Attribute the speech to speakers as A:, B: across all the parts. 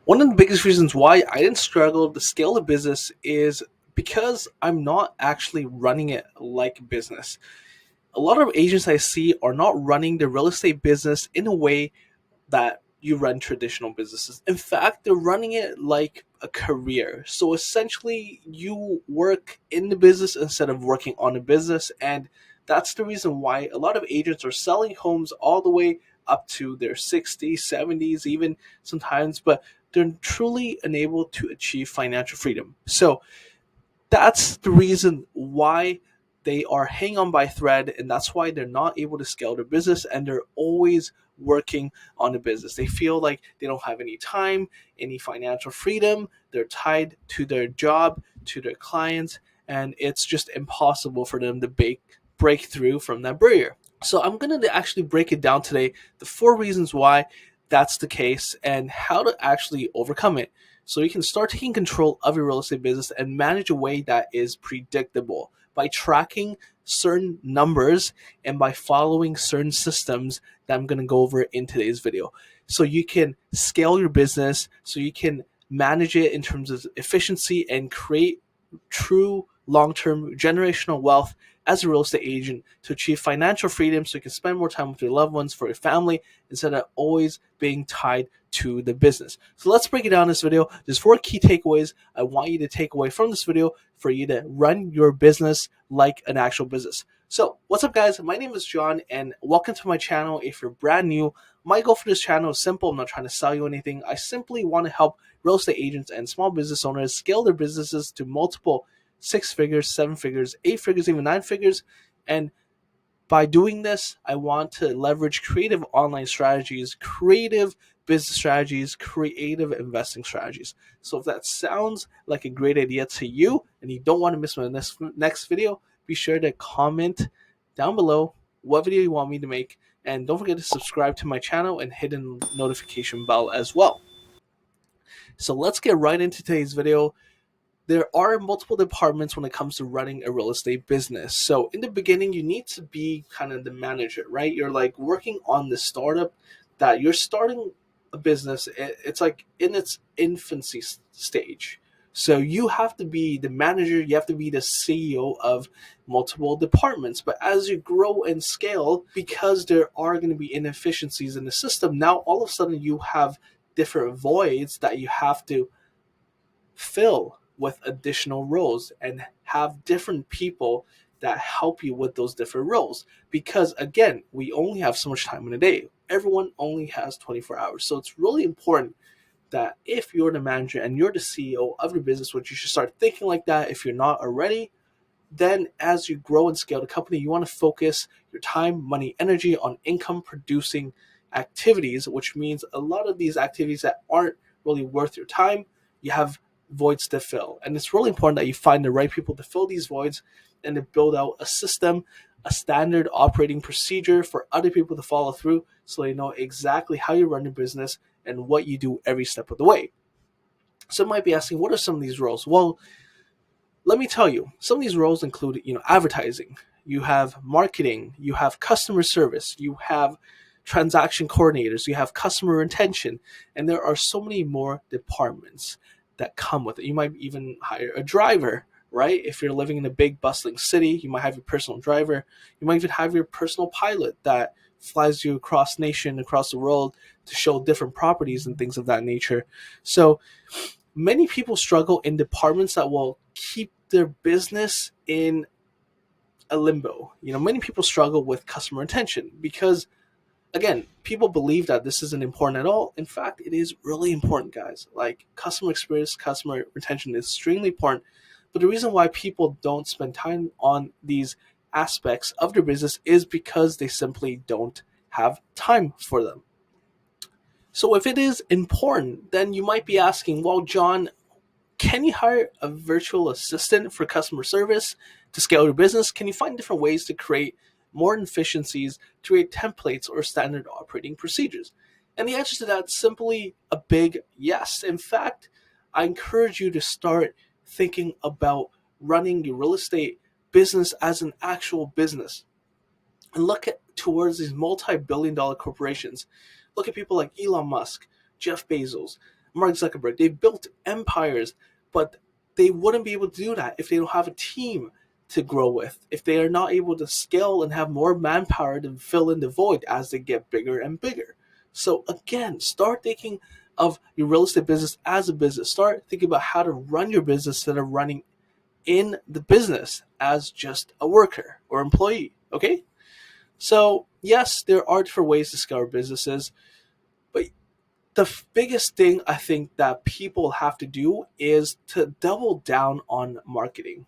A: One of the biggest reasons why I didn't struggle to scale the business is because I'm not actually running it like a business. A lot of agents I see are not running the real estate business in a way that you run traditional businesses. In fact, they're running it like a career. So essentially, you work in the business instead of working on a business. And that's the reason why a lot of agents are selling homes all the way up to their 60s, 70s, even sometimes, but they're truly unable to achieve financial freedom. So that's the reason why they are hang on by thread, and that's why they're not able to scale their business, and they're always working on the business. They feel like they don't have any time, any financial freedom. They're tied to their job, to their clients, and it's just impossible for them to break through from that barrier. So I'm going to actually break it down today, the four reasons why that's the case and how to actually overcome it. So you can start taking control of your real estate business and manage a way that is predictable by tracking certain numbers and by following certain systems that I'm going to go over in today's video. So you can scale your business, so you can manage it in terms of efficiency and create true long-term generational wealth as a real estate agent to achieve financial freedom so you can spend more time with your loved ones, for your family, instead of always being tied to the business. So let's break it down in this video. There's four key takeaways I want you to take away from this video for you to run your business like an actual business. So what's up, guys? My name is John and welcome to my channel. If you're brand new, my goal for this channel is simple. I'm not trying to sell you anything. I simply want to help real estate agents and small business owners scale their businesses to multiple six figures, seven figures, eight figures, even nine figures. And by doing this, I want to leverage creative online strategies, creative business strategies, creative investing strategies. So if that sounds like a great idea to you and you don't want to miss my next video, be sure to comment down below what video you want me to make. And don't forget to subscribe to my channel and hit the notification bell as well. So let's get right into today's video. There are multiple departments when it comes to running a real estate business. So in the beginning, you need to be kind of the manager, right? You're like working on the startup that you're starting a business. It's like in its infancy stage. So you have to be the manager, you have to be the CEO of multiple departments. But as you grow and scale, because there are going to be inefficiencies in the system, now all of a sudden you have different voids that you have to fill with additional roles and have different people that help you with those different roles. Because again, we only have so much time in a day. Everyone only has 24 hours. So it's really important that if you're the manager and you're the CEO of your business, which you should start thinking like that if you're not already, then as you grow and scale the company, you want to focus your time, money, energy on income producing activities, which means a lot of these activities that aren't really worth your time, you have voids to fill. And it's really important that you find the right people to fill these voids and to build out a system, a standard operating procedure for other people to follow through so they know exactly how you run your business and what you do every step of the way. So you might be asking, what are some of these roles? Well, let me tell you, some of these roles include, advertising, you have marketing, you have customer service, you have transaction coordinators, you have customer retention, and there are so many more departments that come with it. You might even hire a driver, right? If you're living in a big bustling city, you might have your personal driver. You might even have your personal pilot that flies you across nation, across the world to show different properties and things of that nature. So many people struggle in departments that will keep their business in a limbo. Many people struggle with customer retention because, again, people believe that this isn't important at all. In fact, it is really important, guys. Like, customer experience, customer retention is extremely important. But the reason why people don't spend time on these aspects of their business is because they simply don't have time for them. So if it is important, then you might be asking, well, John, can you hire a virtual assistant for customer service to scale your business? Can you find different ways to create more efficiencies, to create templates or standard operating procedures? And the answer to that is simply a big yes. In fact, I encourage you to start thinking about running your real estate business as an actual business and look towards these multi-billion-dollar corporations. Look at people like Elon Musk, Jeff Bezos, Mark Zuckerberg, they've built empires, but they wouldn't be able to do that if they don't have a team to grow with, if they are not able to scale and have more manpower to fill in the void as they get bigger and bigger. So again, start thinking of your real estate business as a business. Start thinking about how to run your business instead of running in the business as just a worker or employee. Okay? So yes, there are different ways to scale businesses, but the biggest thing I think that people have to do is to double down on marketing.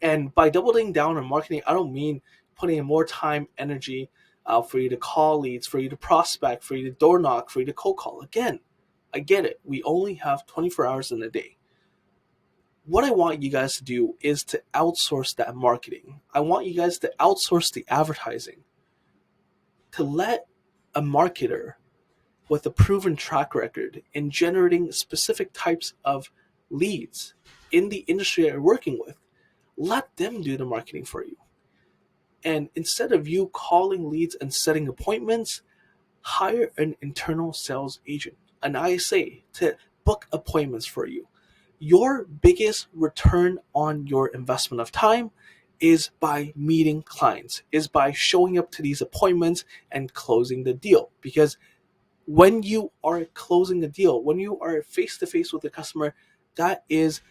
A: And by doubling down on marketing, I don't mean putting in more time, energy for you to call leads, for you to prospect, for you to door knock, for you to cold call. Again, I get it. We only have 24 hours in a day. What I want you guys to do is to outsource that marketing. I want you guys to outsource the advertising, to let a marketer with a proven track record in generating specific types of leads in the industry you're working with, let them do the marketing for you. And instead of you calling leads and setting appointments, hire an internal sales agent, an ISA, to book appointments for you. Your biggest return on your investment of time is by meeting clients, is by showing up to these appointments and closing the deal. Because when you are closing a deal, when you are face to face with the customer, that is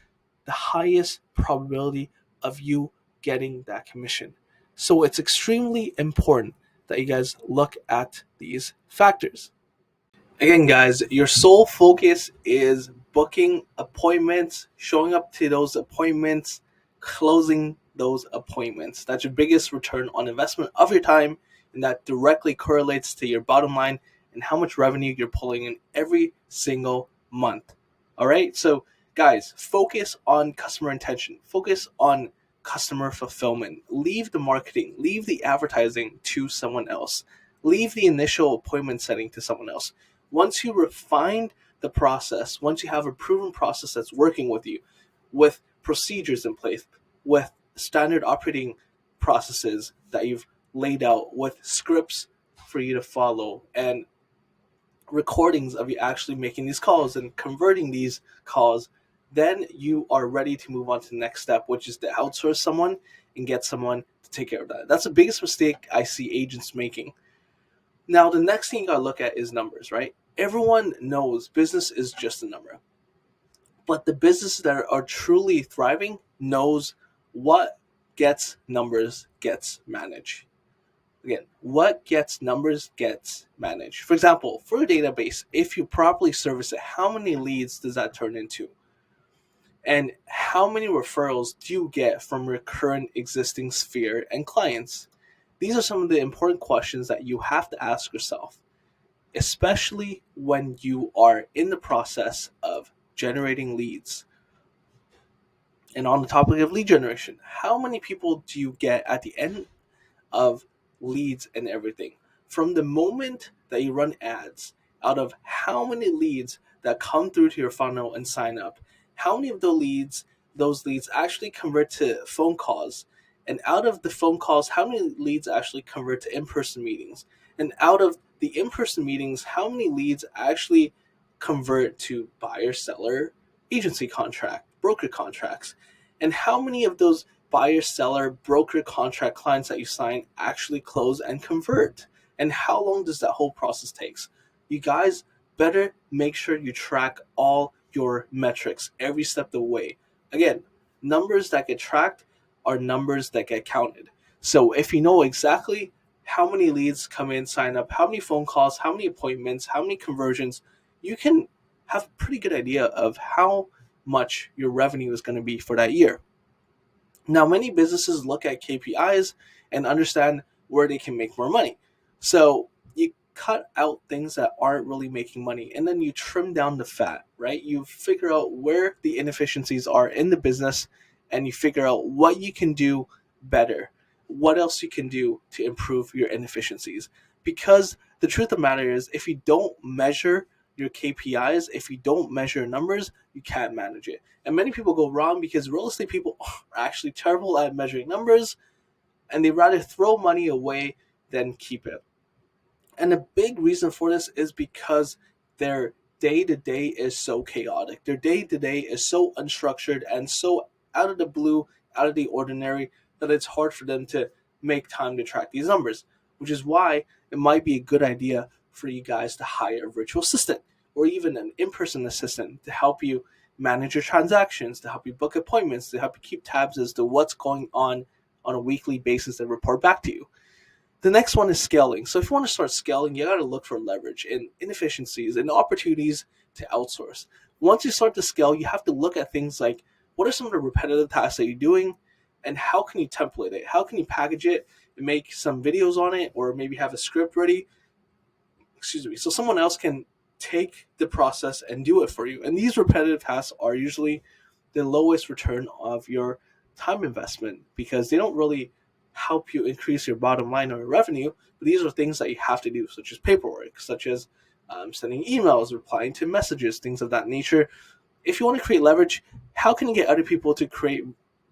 A: the highest probability of you getting that commission. So it's extremely important that you guys look at these factors. Again, guys, your sole focus is booking appointments, showing up to those appointments, closing those appointments. That's your biggest return on investment of your time, and that directly correlates to your bottom line and how much revenue you're pulling in every single month. All right, so guys, focus on customer intention, focus on customer fulfillment. Leave the marketing, leave the advertising to someone else, leave the initial appointment setting to someone else. Once you refine the process, once you have a proven process that's working with you, with procedures in place, with standard operating processes that you've laid out, with scripts for you to follow, and recordings of you actually making these calls and converting these calls, then you are ready to move on to the next step, which is to outsource someone and get someone to take care of that. That's the biggest mistake I see agents making. Now, the next thing you gotta look at is numbers, right? Everyone knows business is just a number, but the businesses that are truly thriving knows what gets numbers gets managed. Again, what gets numbers gets managed. For example, for a database, if you properly service it, how many leads does that turn into? And how many referrals do you get from your current existing sphere and clients? These are some of the important questions that you have to ask yourself, especially when you are in the process of generating leads. And on the topic of lead generation, how many people do you get at the end of leads and everything? From the moment that you run ads, out of how many leads that come through to your funnel and sign up, how many of those leads actually convert to phone calls? And out of the phone calls, how many leads actually convert to in-person meetings? And out of the in-person meetings, how many leads actually convert to buyer, seller, agency contract, broker contracts? And how many of those buyer, seller, broker contract clients that you sign actually close and convert? And how long does that whole process takes? You guys better make sure you track all your metrics every step of the way. Again, numbers that get tracked are numbers that get counted. So if you know exactly how many leads come in, sign up, how many phone calls, how many appointments, how many conversions, you can have a pretty good idea of how much your revenue is going to be for that year. Now, many businesses look at KPIs and understand where they can make more money. So you cut out things that aren't really making money, and then you trim down the fat, right? You figure out where the inefficiencies are in the business, and you figure out what you can do better, what else you can do to improve your inefficiencies. Because the truth of the matter is, if you don't measure your KPIs, if you don't measure numbers, you can't manage it. And many people go wrong because real estate people are actually terrible at measuring numbers, and they rather throw money away than keep it. And a big reason for this is because they're day-to-day is so chaotic. Their day-to-day is so unstructured and so out of the blue, out of the ordinary, that it's hard for them to make time to track these numbers, which is why it might be a good idea for you guys to hire a virtual assistant or even an in-person assistant to help you manage your transactions, to help you book appointments, to help you keep tabs as to what's going on a weekly basis and report back to you. The next one is scaling. So if you want to start scaling, you got to look for leverage and inefficiencies and opportunities to outsource. Once you start to scale, you have to look at things like what are some of the repetitive tasks that you're doing and how can you template it? How can you package it and make some videos on it or maybe have a script ready? So someone else can take the process and do it for you. And these repetitive tasks are usually the lowest return of your time investment because they don't really help you increase your bottom line or your revenue. But these are things that you have to do, such as paperwork, such as sending emails, replying to messages, things of that nature. If you want to create leverage, how can you get other people to create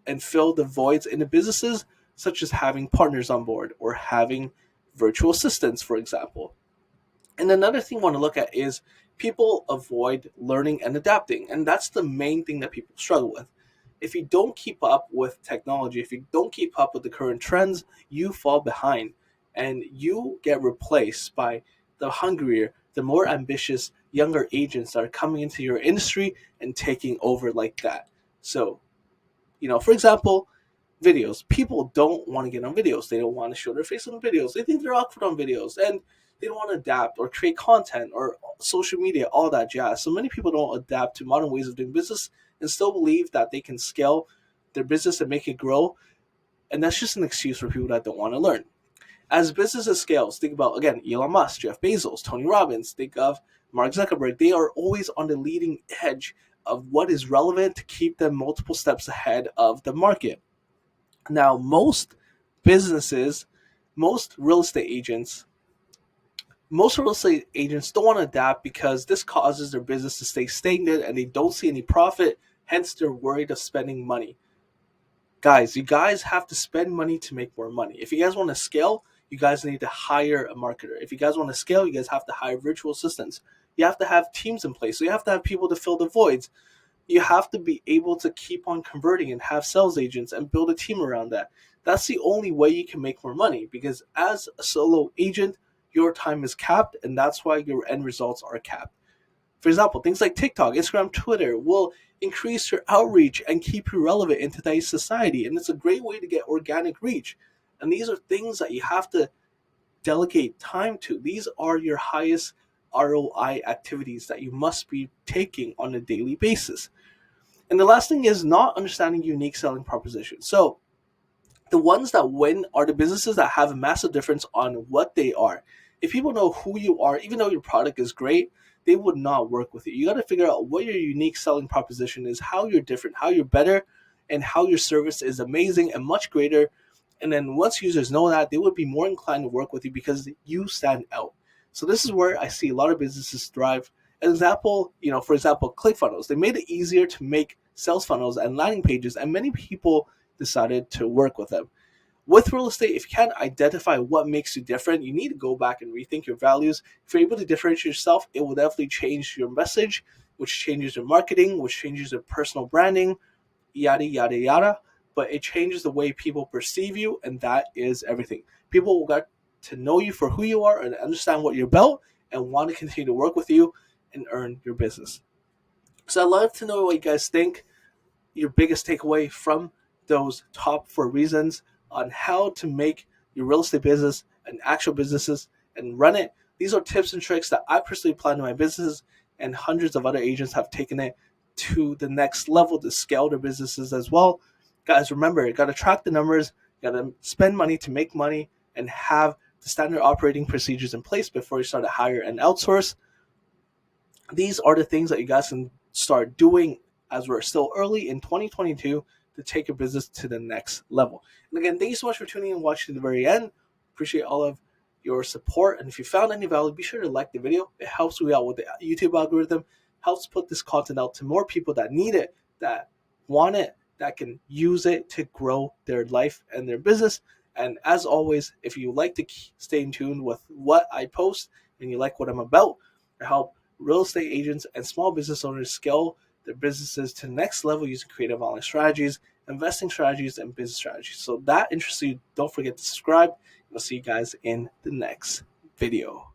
A: and fill the voids in the businesses, such as having partners on board or having virtual assistants, for example? And another thing I want to look at is people avoid learning and adapting. And that's the main thing that people struggle with. If you don't keep up with technology, if you don't keep up with the current trends, you fall behind and you get replaced by the hungrier, the more ambitious younger agents that are coming into your industry and taking over like that. So, for example, videos. People don't want to get on videos. They don't want to show their face on videos. They think they're awkward on videos and they don't want to adapt or create content or social media, all that jazz. So many people don't adapt to modern ways of doing business and still believe that they can scale their business and make it grow. And that's just an excuse for people that don't want to learn. As businesses scales, think about, again, Elon Musk, Jeff Bezos, Tony Robbins, think of Mark Zuckerberg. They are always on the leading edge of what is relevant to keep them multiple steps ahead of the market. Now, businesses, most real estate agents, most real estate agents don't want to adapt because this causes their business to stay stagnant and they don't see any profit. Hence, they're worried of spending money. Guys, you guys have to spend money to make more money. If you guys want to scale, you guys need to hire a marketer. If you guys want to scale, you guys have to hire virtual assistants. You have to have teams in place. So you have to have people to fill the voids. You have to be able to keep on converting and have sales agents and build a team around that. That's the only way you can make more money because as a solo agent, your time is capped and that's why your end results are capped. For example, things like TikTok, Instagram, Twitter will increase your outreach and keep you relevant in today's society. And it's a great way to get organic reach. And these are things that you have to delegate time to. These are your highest ROI activities that you must be taking on a daily basis. And the last thing is not understanding unique selling propositions. So the ones that win are the businesses that have a massive difference on what they are. If people know who you are, even though your product is great, they would not work with you. You got to figure out what your unique selling proposition is, how you're different, how you're better, and how your service is amazing and much greater. And then once users know that, they would be more inclined to work with you because you stand out. So this is where I see a lot of businesses thrive. An example, for example, ClickFunnels. They made it easier to make sales funnels and landing pages, and many people decided to work with them. With real estate, if you can't identify what makes you different, you need to go back and rethink your values. If you're able to differentiate yourself, it will definitely change your message, which changes your marketing, which changes your personal branding, yada, yada, yada. But it changes the way people perceive you, and that is everything. People will get to know you for who you are and understand what you're about and want to continue to work with you and earn your business. So I'd love to know what you guys think, your biggest takeaway from those top 4 reasons on how to make your real estate business an actual business and run it. These are tips and tricks that I personally apply to my business, and hundreds of other agents have taken it to the next level to scale their businesses as well. Guys, remember, you got to track the numbers, you got to spend money to make money, and have the standard operating procedures in place before you start to hire and outsource. These are the things that you guys can start doing as we're still early in 2022 to take your business to the next level. And again, thank you so much for tuning in and watching to the very end. Appreciate all of your support. And if you found any value, be sure to like the video. It helps me out with the YouTube algorithm, helps put this content out to more people that need it, that want it, that can use it to grow their life and their business. And as always, if you like to stay in tune with what I post and you like what I'm about, or help real estate agents and small business owners scale their businesses to the next level using creative online strategies, investing strategies, and business strategies. So if that interests you, don't forget to subscribe. We'll see you guys in the next video.